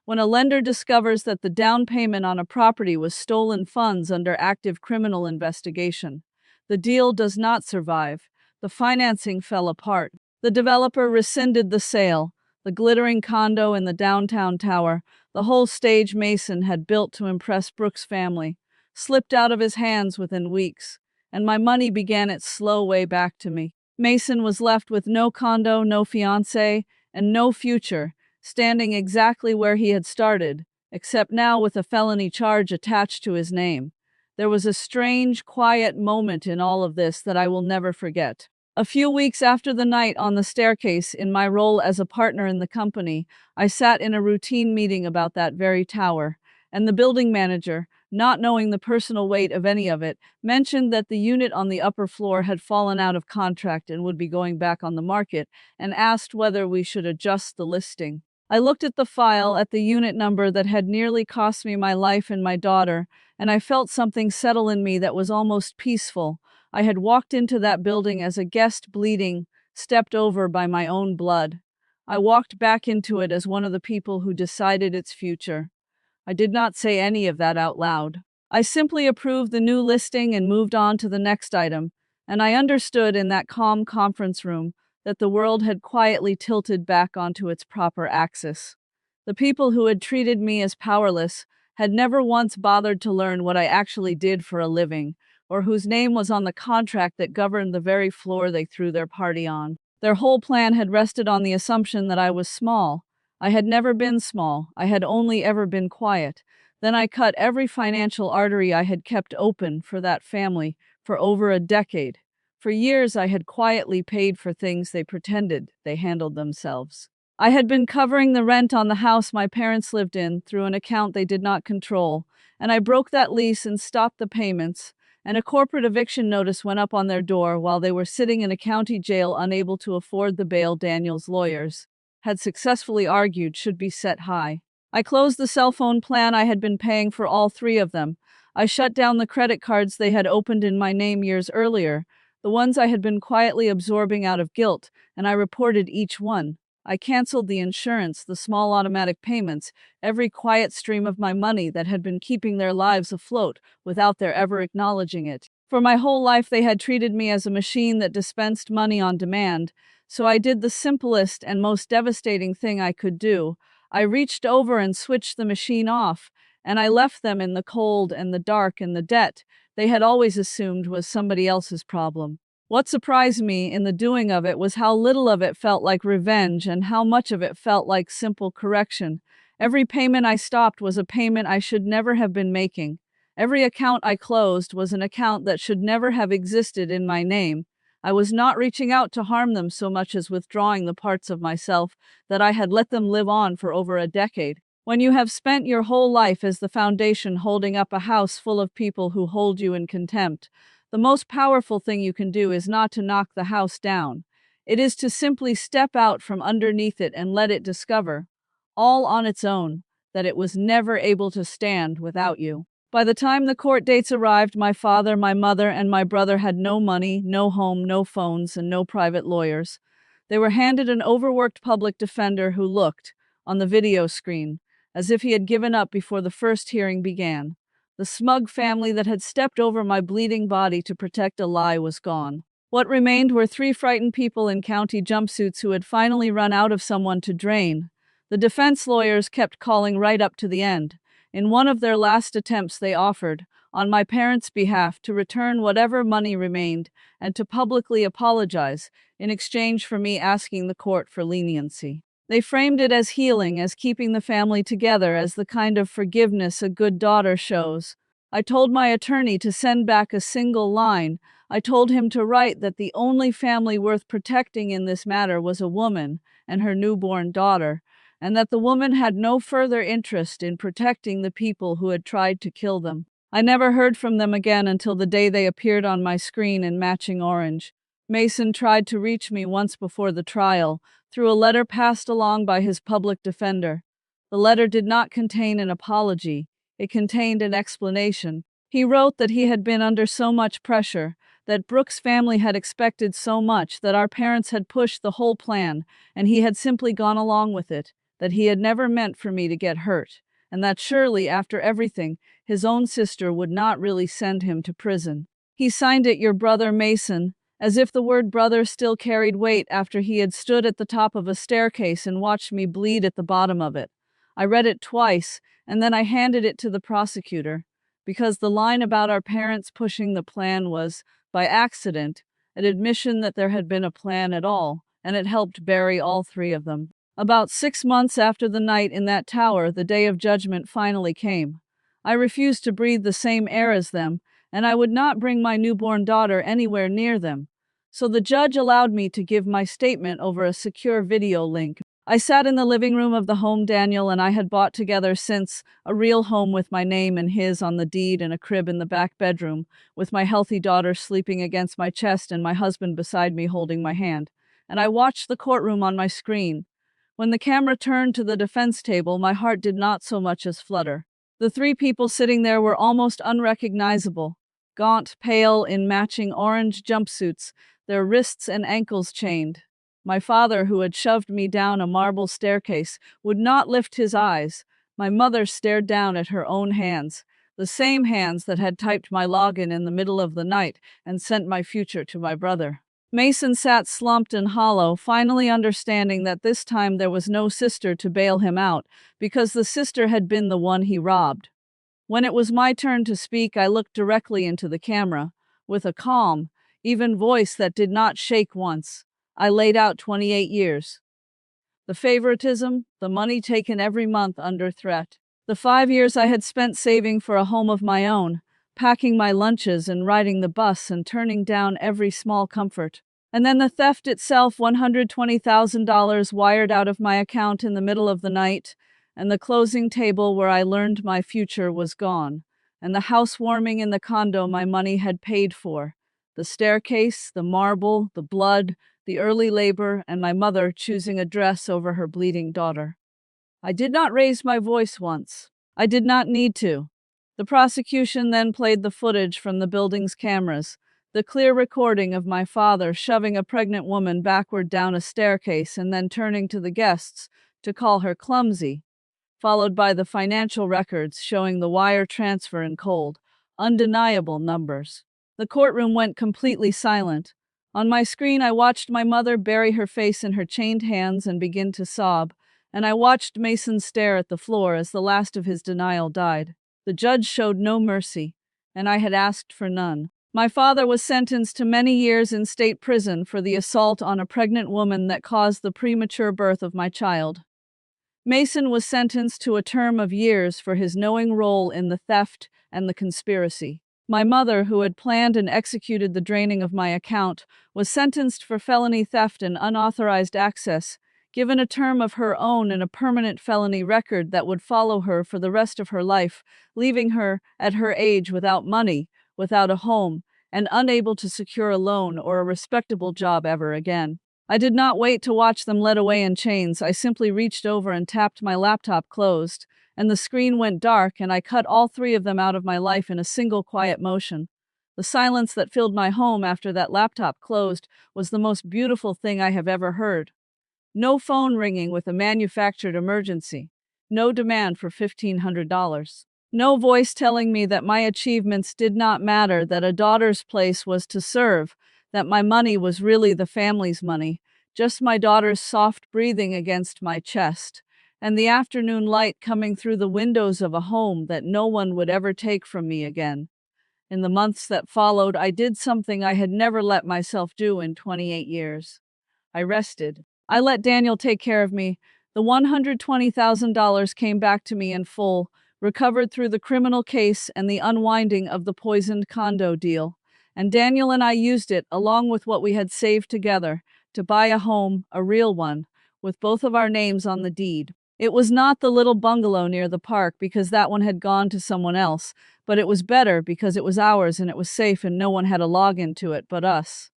When a lender discovers that the down payment on a property was stolen funds under active criminal investigation, the deal does not survive. The financing fell apart. The developer rescinded the sale. The glittering condo in the downtown tower, the whole stage Mason had built to impress Brooke's family, slipped out of his hands within weeks, and my money began its slow way back to me. Mason was left with no condo, no fiancé, and no future, standing exactly where he had started, except now with a felony charge attached to his name. There was a strange, quiet moment in all of this that I will never forget. A few weeks after the night on the staircase, in my role as a partner in the company, I sat in a routine meeting about that very tower, and the building manager, not knowing the personal weight of any of it, mentioned that the unit on the upper floor had fallen out of contract and would be going back on the market, and asked whether we should adjust the listing. I looked at the file, at the unit number that had nearly cost me my life and my daughter, and I felt something settle in me that was almost peaceful. I had walked into that building as a guest, bleeding, stepped over by my own blood. I walked back into it as one of the people who decided its future. I did not say any of that out loud. I simply approved the new listing and moved on to the next item, and I understood in that calm conference room that the world had quietly tilted back onto its proper axis. The people who had treated me as powerless had never once bothered to learn what I actually did for a living, or whose name was on the contract that governed the very floor they threw their party on. Their whole plan had rested on the assumption that I was small. I had never been small. I had only ever been quiet. Then I cut every financial artery I had kept open for that family for over a decade. For years I had quietly paid for things they pretended they handled themselves. I had been covering the rent on the house my parents lived in through an account they did not control, and I broke that lease and stopped the payments, and a corporate eviction notice went up on their door while they were sitting in a county jail unable to afford the bail Daniel's lawyers had successfully argued should be set high. I closed the cell phone plan I had been paying for all three of them. I shut down the credit cards they had opened in my name years earlier, the ones I had been quietly absorbing out of guilt, and I reported each one. I canceled the insurance, the small automatic payments, every quiet stream of my money that had been keeping their lives afloat without their ever acknowledging it. For my whole life they had treated me as a machine that dispensed money on demand, so I did the simplest and most devastating thing I could do. I reached over and switched the machine off, and I left them in the cold and the dark and the debt they had always assumed was somebody else's problem. What surprised me in the doing of it was how little of it felt like revenge and how much of it felt like simple correction. Every payment I stopped was a payment I should never have been making. Every account I closed was an account that should never have existed in my name. I was not reaching out to harm them so much as withdrawing the parts of myself that I had let them live on for over a decade. When you have spent your whole life as the foundation holding up a house full of people who hold you in contempt, the most powerful thing you can do is not to knock the house down. It is to simply step out from underneath it and let it discover, all on its own, that it was never able to stand without you. By the time the court dates arrived, my father, my mother, and my brother had no money, no home, no phones, and no private lawyers. They were handed an overworked public defender who looked, on the video screen, as if he had given up before the first hearing began. The smug family that had stepped over my bleeding body to protect a lie was gone. What remained were three frightened people in county jumpsuits who had finally run out of someone to drain. The defense lawyers kept calling right up to the end. In one of their last attempts, they offered, on my parents' behalf, to return whatever money remained and to publicly apologize in exchange for me asking the court for leniency. They framed it as healing, as keeping the family together, as the kind of forgiveness a good daughter shows. I told my attorney to send back a single line. I told him to write that the only family worth protecting in this matter was a woman and her newborn daughter, and that the woman had no further interest in protecting the people who had tried to kill them. I never heard from them again until the day they appeared on my screen in matching orange. Mason tried to reach me once before the trial, through a letter passed along by his public defender. The letter did not contain an apology, it contained an explanation. He wrote that he had been under so much pressure, that Brooks' family had expected so much, that our parents had pushed the whole plan, and he had simply gone along with it, that he had never meant for me to get hurt, and that surely, after everything, his own sister would not really send him to prison. He signed it, "Your brother Mason," as if the word brother still carried weight after he had stood at the top of a staircase and watched me bleed at the bottom of it. I read it twice, and then I handed it to the prosecutor, because the line about our parents pushing the plan was, by accident, an admission that there had been a plan at all, and it helped bury all three of them. About 6 months after the night in that tower, the day of judgment finally came. I refused to breathe the same air as them, and I would not bring my newborn daughter anywhere near them. So the judge allowed me to give my statement over a secure video link. I sat in the living room of the home Daniel and I had bought together since, a real home with my name and his on the deed and a crib in the back bedroom, with my healthy daughter sleeping against my chest and my husband beside me holding my hand. And I watched the courtroom on my screen. When the camera turned to the defense table, my heart did not so much as flutter. The three people sitting there were almost unrecognizable, gaunt, pale, in matching orange jumpsuits, their wrists and ankles chained. My father, who had shoved me down a marble staircase, would not lift his eyes. My mother stared down at her own hands, the same hands that had typed my login in the middle of the night and sent my future to my brother. Mason sat slumped and hollow, finally understanding that this time there was no sister to bail him out, because the sister had been the one he robbed. When it was my turn to speak, I looked directly into the camera, with a calm, even voice that did not shake once. I laid out 28 years. The favoritism, the money taken every month under threat. The 5 years I had spent saving for a home of my own, packing my lunches and riding the bus and turning down every small comfort. And then the theft itself, $120,000 wired out of my account in the middle of the night, and the closing table where I learned my future was gone, and the housewarming in the condo my money had paid for. The staircase, the marble, the blood, the early labor, and my mother choosing a dress over her bleeding daughter. I did not raise my voice once. I did not need to. The prosecution then played the footage from the building's cameras, the clear recording of my father shoving a pregnant woman backward down a staircase and then turning to the guests to call her clumsy, followed by the financial records showing the wire transfer in cold, undeniable numbers. The courtroom went completely silent. On my screen, I watched my mother bury her face in her chained hands and begin to sob, and I watched Mason stare at the floor as the last of his denial died. The judge showed no mercy, and I had asked for none. My father was sentenced to many years in state prison for the assault on a pregnant woman that caused the premature birth of my child. Mason was sentenced to a term of years for his knowing role in the theft and the conspiracy. My mother, who had planned and executed the draining of my account, was sentenced for felony theft and unauthorized access, given a term of her own and a permanent felony record that would follow her for the rest of her life, leaving her, at her age, without money, without a home, and unable to secure a loan or a respectable job ever again. I did not wait to watch them led away in chains. I simply reached over and tapped my laptop closed, and the screen went dark, and I cut all three of them out of my life in a single quiet motion. The silence that filled my home after that laptop closed was the most beautiful thing I have ever heard. No phone ringing with a manufactured emergency. No demand for $1,500. No voice telling me that my achievements did not matter, that a daughter's place was to serve, that my money was really the family's money, just my daughter's soft breathing against my chest, and the afternoon light coming through the windows of a home that no one would ever take from me again. In the months that followed, I did something I had never let myself do in 28 years. I rested. I let Daniel take care of me. The $120,000 came back to me in full, recovered through the criminal case and the unwinding of the poisoned condo deal. And Daniel and I used it, along with what we had saved together, to buy a home, a real one, with both of our names on the deed. It was not the little bungalow near the park because that one had gone to someone else, but it was better because it was ours and it was safe and no one had a login to it but us.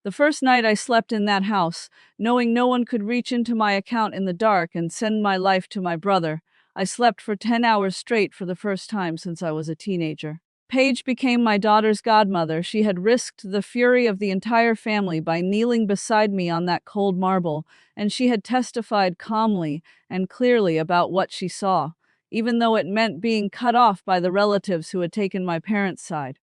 The first night I slept in that house, knowing no one could reach into my account in the dark and send my life to my brother, I slept for 10 hours straight for the first time since I was a teenager. Paige became my daughter's godmother. She had risked the fury of the entire family by kneeling beside me on that cold marble, and she had testified calmly and clearly about what she saw, even though it meant being cut off by the relatives who had taken my parents' side.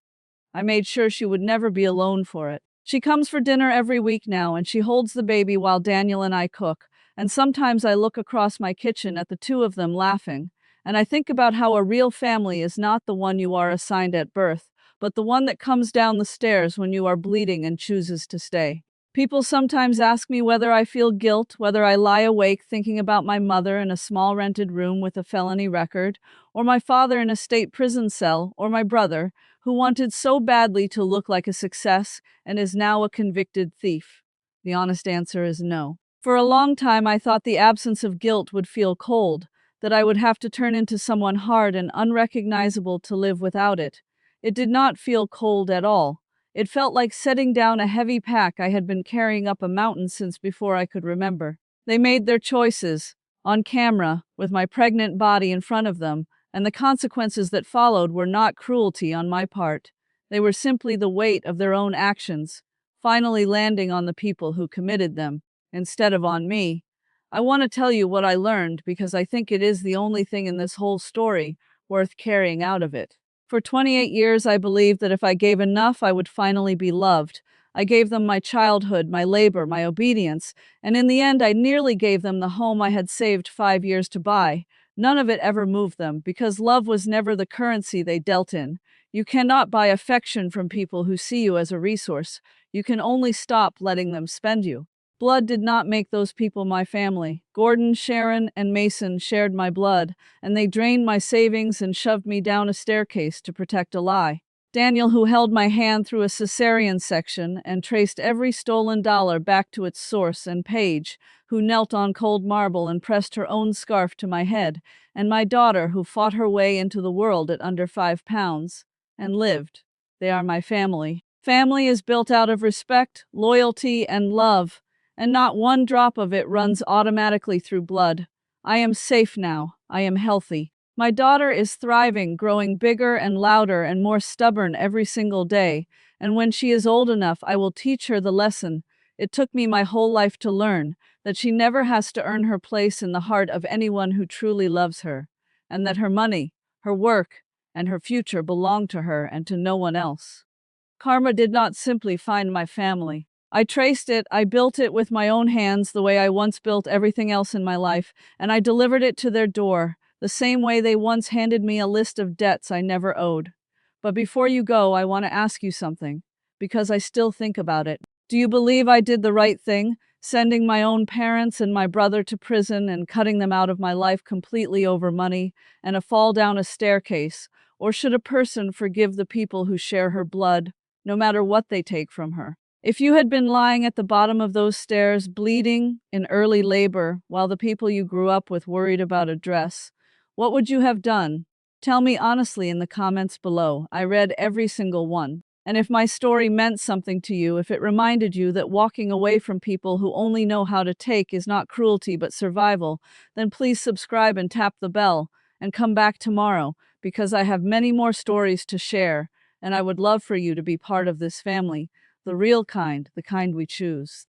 I made sure she would never be alone for it. She comes for dinner every week now, and she holds the baby while Daniel and I cook, and sometimes I look across my kitchen at the two of them laughing, and I think about how a real family is not the one you are assigned at birth, but the one that comes down the stairs when you are bleeding and chooses to stay. People sometimes ask me whether I feel guilt, whether I lie awake thinking about my mother in a small rented room with a felony record, or my father in a state prison cell, or my brother, who wanted so badly to look like a success and is now a convicted thief. The honest answer is no. For a long time, I thought the absence of guilt would feel cold, that I would have to turn into someone hard and unrecognizable to live without it. It did not feel cold at all. It felt like setting down a heavy pack I had been carrying up a mountain since before I could remember. They made their choices, on camera, with my pregnant body in front of them, and the consequences that followed were not cruelty on my part. They were simply the weight of their own actions, finally landing on the people who committed them, instead of on me. I want to tell you what I learned because I think it is the only thing in this whole story worth carrying out of it. For 28 years, I believed that if I gave enough, I would finally be loved. I gave them my childhood, my labor, my obedience, and in the end, I nearly gave them the home I had saved 5 years to buy. None of it ever moved them, because love was never the currency they dealt in. You cannot buy affection from people who see you as a resource. You can only stop letting them spend you. Blood did not make those people my family. Gordon, Sharon, and Mason shared my blood, and they drained my savings and shoved me down a staircase to protect a lie. Daniel, who held my hand through a cesarean section and traced every stolen dollar back to its source, and Paige, who knelt on cold marble and pressed her own scarf to my head, and my daughter, who fought her way into the world at under 5 pounds, and lived. They are my family. Family is built out of respect, loyalty, and love, and not one drop of it runs automatically through blood. I am safe now. I am healthy. My daughter is thriving, growing bigger and louder and more stubborn every single day, and when she is old enough, I will teach her the lesson it took me my whole life to learn, that she never has to earn her place in the heart of anyone who truly loves her, and that her money, her work, and her future belong to her and to no one else. Karma did not simply find my family. I traced it, I built it with my own hands the way I once built everything else in my life, and I delivered it to their door, the same way they once handed me a list of debts I never owed. But before you go, I want to ask you something, because I still think about it. Do you believe I did the right thing, sending my own parents and my brother to prison and cutting them out of my life completely over money and a fall down a staircase? Or should a person forgive the people who share her blood, no matter what they take from her? If you had been lying at the bottom of those stairs, bleeding in early labor, while the people you grew up with worried about a dress, what would you have done? Tell me honestly in the comments below. I read every single one. And if my story meant something to you, if it reminded you that walking away from people who only know how to take is not cruelty but survival, then please subscribe and tap the bell and come back tomorrow, because I have many more stories to share, and I would love for you to be part of this family, the real kind, the kind we choose.